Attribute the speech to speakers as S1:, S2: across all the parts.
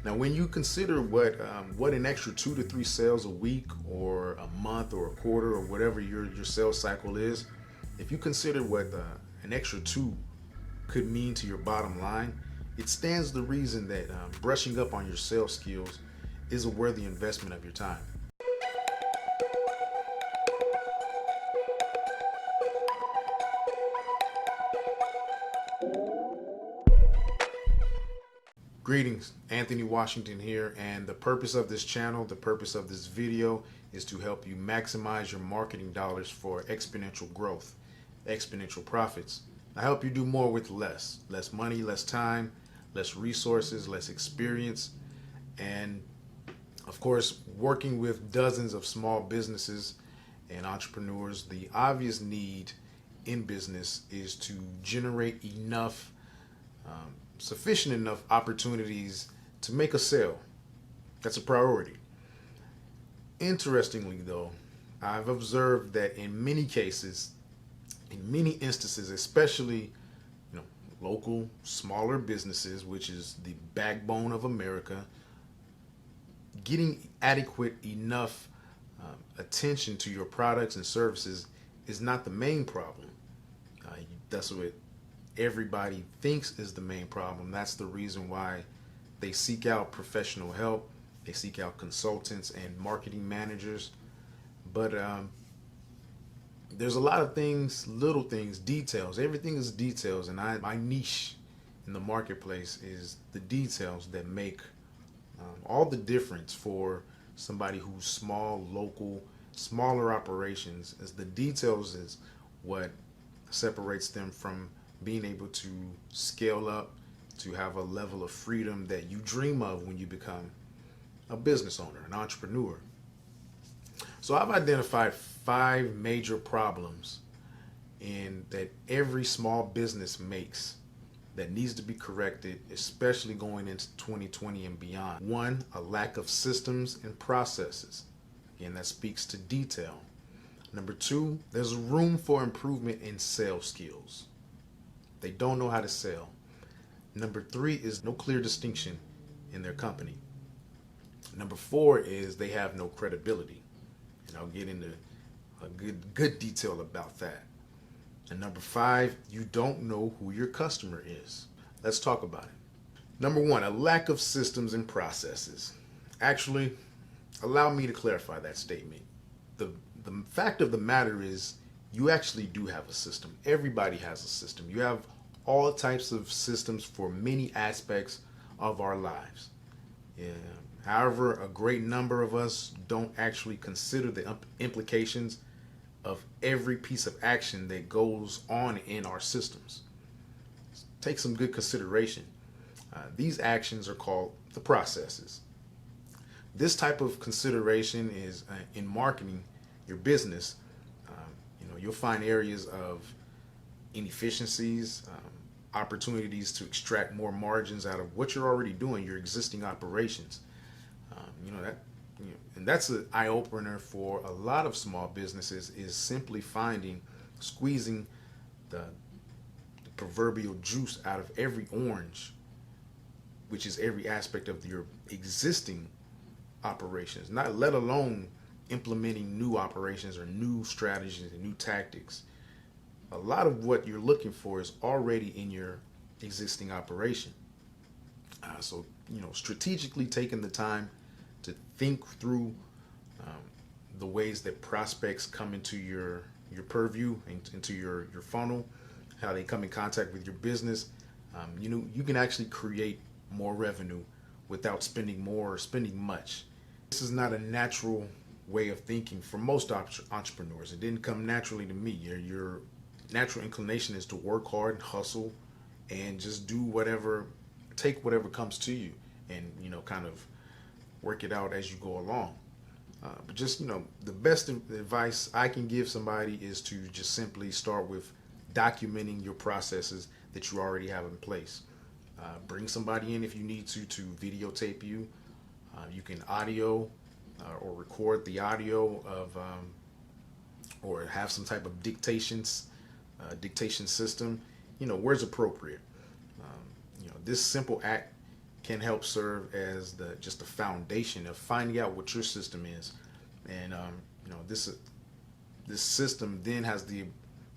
S1: Now, when you consider what an extra 2 to 3 sales a week, or a month, or a quarter, or whatever your sales cycle is, if you consider what an extra two could mean to your bottom line, it stands to reason that brushing up on your sales skills is a worthy investment of your time. Greetings, Anthony Washington here, and the purpose of this channel, the purpose of this video is to help you maximize your marketing dollars for exponential growth, exponential profits. I help you do more with less. Less money, less time, less resources, less experience, and of course, working with dozens of small businesses and entrepreneurs. The obvious need in business is to generate enough sufficient enough opportunities to make a sale. That's a priority. Interestingly, though, I've observed that in many cases, in many instances, especially local smaller businesses, which is the backbone of America, getting adequate enough attention to your products and services is not the main problem. That's what everybody thinks is the main problem. That's the reason why they seek out professional help. They seek out consultants and marketing managers. But there's a lot of things, little things, details. Everything is details, and my niche in the marketplace is the details that make all the difference for somebody who's small, local, smaller operations. Is the details is what separates them from being able to scale up, to have a level of freedom that you dream of when you become a business owner, an entrepreneur. So I've identified 5 major problems that every small business makes that needs to be corrected, especially going into 2020 and beyond. 1, a lack of systems and processes. Again, that speaks to detail. Number 2, there's room for improvement in sales skills. They don't know how to sell. Number 3 is no clear distinction in their company. Number 4 is they have no credibility. And I'll get into a good detail about that. And number 5, you don't know who your customer is. Let's talk about it. Number 1, a lack of systems and processes. Actually, allow me to clarify that statement. The fact of the matter is, you actually do have a system. Everybody has a system. You have all types of systems for many aspects of our lives. Yeah. However, a great number of us don't actually consider the implications of every piece of action that goes on in our systems. Take some good consideration. These actions are called the processes. This type of consideration is in marketing your business. You'll find areas of inefficiencies, opportunities to extract more margins out of what you're already doing, your existing operations. And that's an eye opener for a lot of small businesses, is simply squeezing the proverbial juice out of every orange, which is every aspect of your existing operations, not let alone implementing new operations or new strategies and new tactics. A lot of what you're looking for is already in your existing operation. So strategically taking the time to think through the ways that prospects come into your purview and into your funnel, how they come in contact with your business. You can actually create more revenue without spending more or spending much. This is not a natural way of thinking for most entrepreneurs. It didn't come naturally to me. Your natural inclination is to work hard and hustle and just take whatever comes to you, and kind of work it out as you go along. But just the best advice I can give somebody is to just simply start with documenting your processes that you already have in place. Bring somebody in if you need to videotape you. You can audio or record the audio of, or have some type of dictation system, where's appropriate. This simple act can help serve as the foundation of finding out what your system is, and this system then has the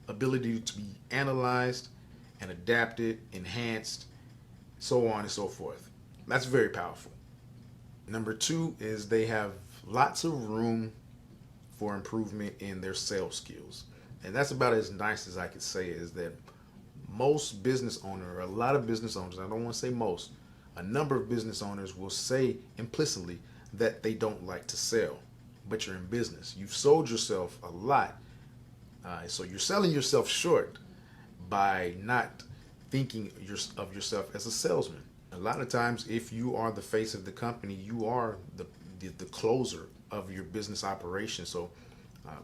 S1: ability to be analyzed and adapted, enhanced, so on and so forth. That's very powerful. Number two is they have lots of room for improvement in their sales skills. And that's about as nice as I could say, is that most business owners, or a lot of business owners, I don't want to say most, a number of business owners will say implicitly that they don't like to sell, but you're in business. You've sold yourself a lot. So you're selling yourself short by not thinking of yourself as a salesman. A lot of times, if you are the face of the company, you are the closer of your business operation. So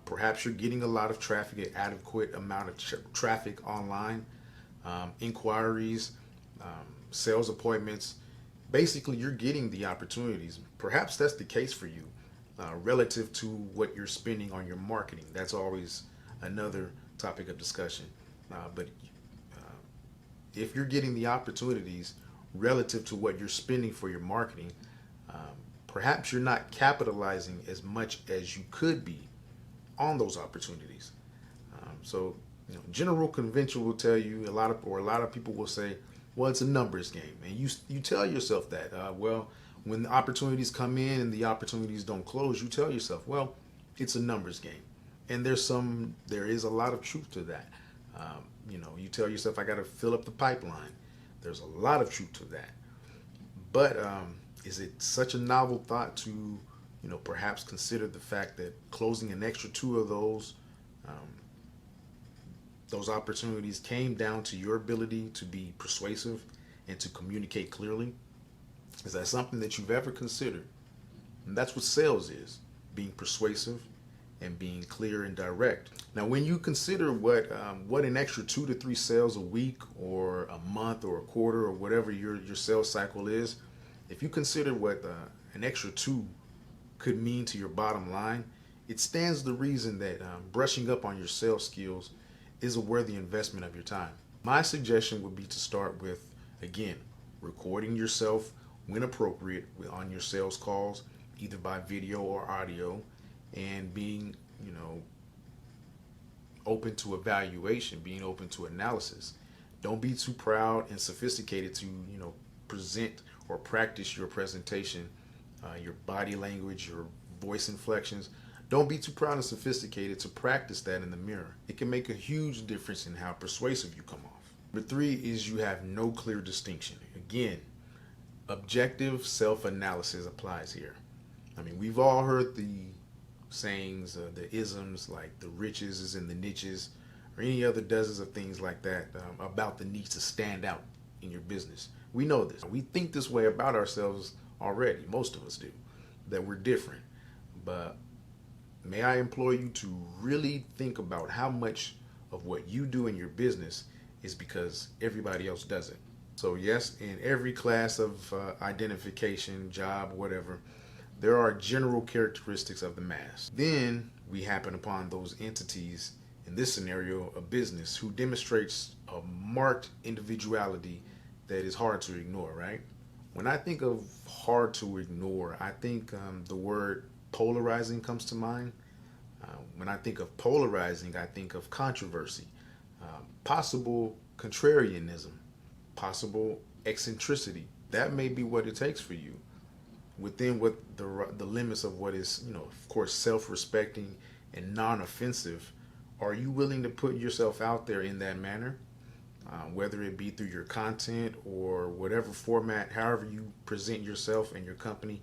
S1: perhaps you're getting a lot of traffic, an adequate amount of traffic online, inquiries, sales appointments. Basically, you're getting the opportunities. Perhaps that's the case for you relative to what you're spending on your marketing. That's always another topic of discussion. But if you're getting the opportunities relative to what you're spending for your marketing, perhaps you're not capitalizing as much as you could be on those opportunities. So, general convention will tell you a lot of people will say, well, it's a numbers game, and you tell yourself that. Well, when the opportunities come in and the opportunities don't close, you tell yourself, well, it's a numbers game, and there is a lot of truth to that. You tell yourself, I got to fill up the pipeline. There's a lot of truth to that. But is it such a novel thought to, perhaps consider the fact that closing an extra two of those opportunities came down to your ability to be persuasive and to communicate clearly? Is that something that you've ever considered? And that's what sales is, being persuasive and being clear and direct. Now, when you consider what an extra 2 to 3 sales a week or a month or a quarter or whatever your sales cycle is, if you consider what an extra 2 could mean to your bottom line, it stands to reason that brushing up on your sales skills is a worthy investment of your time. My suggestion would be to start with, again, recording yourself when appropriate on your sales calls, either by video or audio, and being, open to evaluation, being open to analysis. Don't be too proud and sophisticated to, present or practice your presentation, your body language, your voice inflections. Don't be too proud and sophisticated to practice that in the mirror. It can make a huge difference in how persuasive you come off. Number 3 is you have no clear distinction. Again, objective self-analysis applies here. We've all heard the sayings, the isms like the riches is in the niches, or any other dozens of things like that about the need to stand out in your business. We know this. We think this way about ourselves already. Most of us do, that we're different. But may I implore you to really think about how much of what you do in your business is because everybody else does it. So yes, in every class of identification, job, whatever, there are general characteristics of the mass. Then we happen upon those entities, in this scenario, a business, who demonstrates a marked individuality that is hard to ignore, right? When I think of hard to ignore, I think the word polarizing comes to mind. When I think of polarizing, I think of controversy, possible contrarianism, possible eccentricity. That may be what it takes for you, within what the limits of what is, of course, self-respecting and non-offensive. Are you willing to put yourself out there in that manner? Whether it be through your content or whatever format, however you present yourself and your company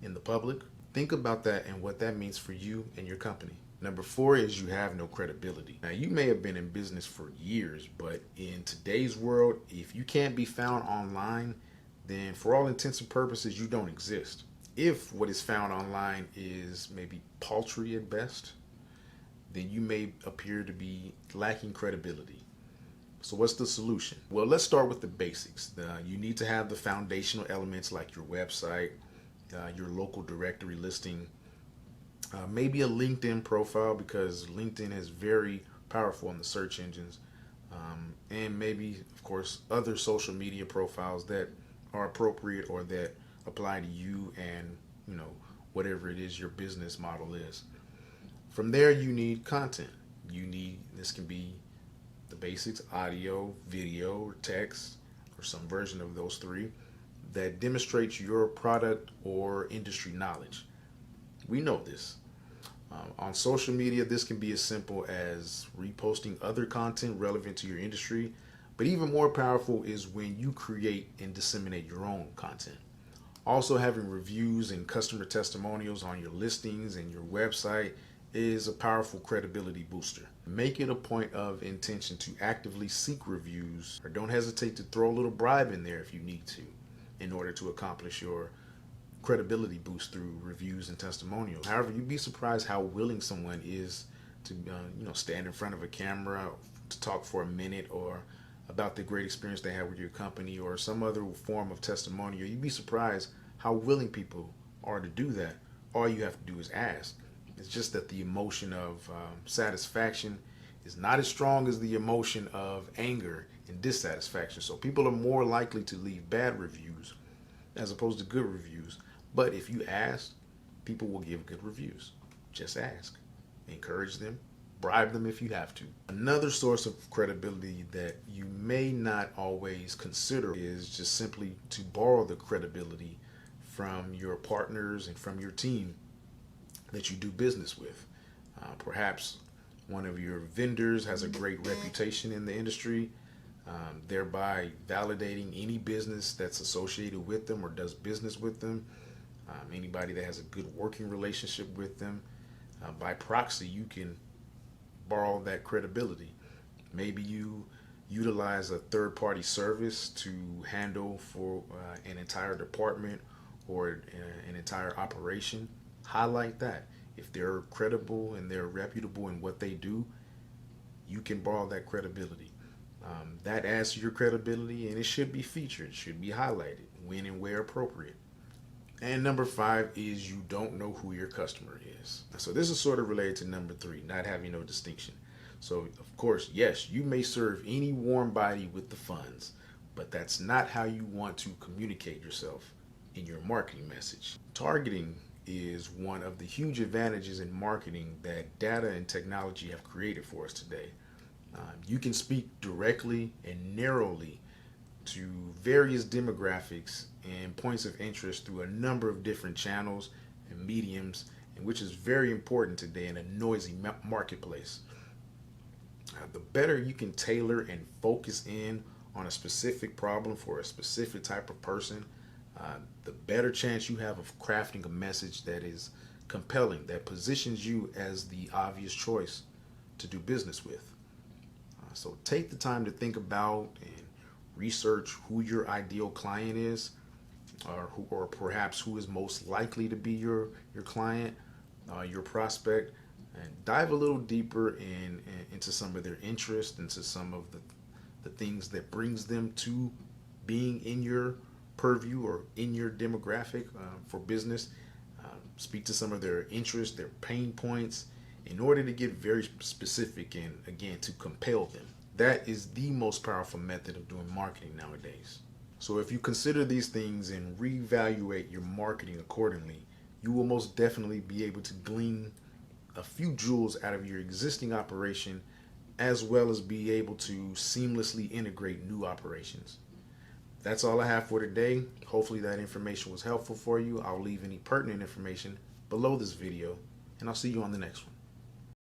S1: in the public. Think about that and what that means for you and your company. Number 4 is you have no credibility. Now, you may have been in business for years, but in today's world, if you can't be found online, then for all intents and purposes, you don't exist. If what is found online is maybe paltry at best, then you may appear to be lacking credibility. So what's the solution? Well, let's start with the basics. You need to have the foundational elements like your website, your local directory listing, maybe a LinkedIn profile, because LinkedIn is very powerful on the search engines, and maybe, of course, other social media profiles that are appropriate or that apply to you and, you know, whatever it is your business model is. From there, you need content. This can be the basics: audio, video, or text, or some version of those three that demonstrates your product or industry knowledge. We know this. On social media, this can be as simple as reposting other content relevant to your industry, but even more powerful is when you create and disseminate your own content. Also, having reviews and customer testimonials on your listings and your website is a powerful credibility booster. Make it a point of intention to actively seek reviews, or don't hesitate to throw a little bribe in there if you need to, in order to accomplish your credibility boost through reviews and testimonials. However, you'd be surprised how willing someone is to stand in front of a camera to talk for a minute or about the great experience they had with your company or some other form of testimonial. You'd be surprised how willing people are to do that. All you have to do is ask. It's just that the emotion of satisfaction is not as strong as the emotion of anger and dissatisfaction. So people are more likely to leave bad reviews as opposed to good reviews. But if you ask, people will give good reviews. Just ask. Encourage them. Bribe them if you have to. Another source of credibility that you may not always consider is just simply to borrow the credibility from your partners and from your team that you do business with. Perhaps one of your vendors has a great reputation in the industry, thereby validating any business that's associated with them or does business with them. Anybody that has a good working relationship with them. By proxy, you can borrow that credibility. Maybe you utilize a third-party service to handle for an entire department or an entire operation. Highlight that. If they're credible and they're reputable in what they do, you can borrow that credibility. That adds to your credibility, and it should be featured, it should be highlighted when and where appropriate. And number 5 is you don't know who your customer is. So this is sort of related to number 3, not having no distinction. So of course, yes, you may serve any warm body with the funds, but that's not how you want to communicate yourself in your marketing message. Targeting is one of the huge advantages in marketing that data and technology have created for us today. You can speak directly and narrowly to various demographics and points of interest through a number of different channels and mediums, and which is very important today in a noisy marketplace. The better you can tailor and focus in on a specific problem for a specific type of person, the better chance you have of crafting a message that is compelling, that positions you as the obvious choice to do business with. So take the time to think about and research who your ideal client is, or perhaps who is most likely to be your client, your prospect, and dive a little deeper into some of their interests, into some of the things that brings them to being in your purview or in your demographic for business. Speak to some of their interests, their pain points, in order to get very specific and, again, to compel them. That is the most powerful method of doing marketing nowadays. So if you consider these things and reevaluate your marketing accordingly, you will most definitely be able to glean a few jewels out of your existing operation, as well as be able to seamlessly integrate new operations. That's all I have for today. Hopefully that information was helpful for you. I'll leave any pertinent information below this video, and I'll see you on the next one.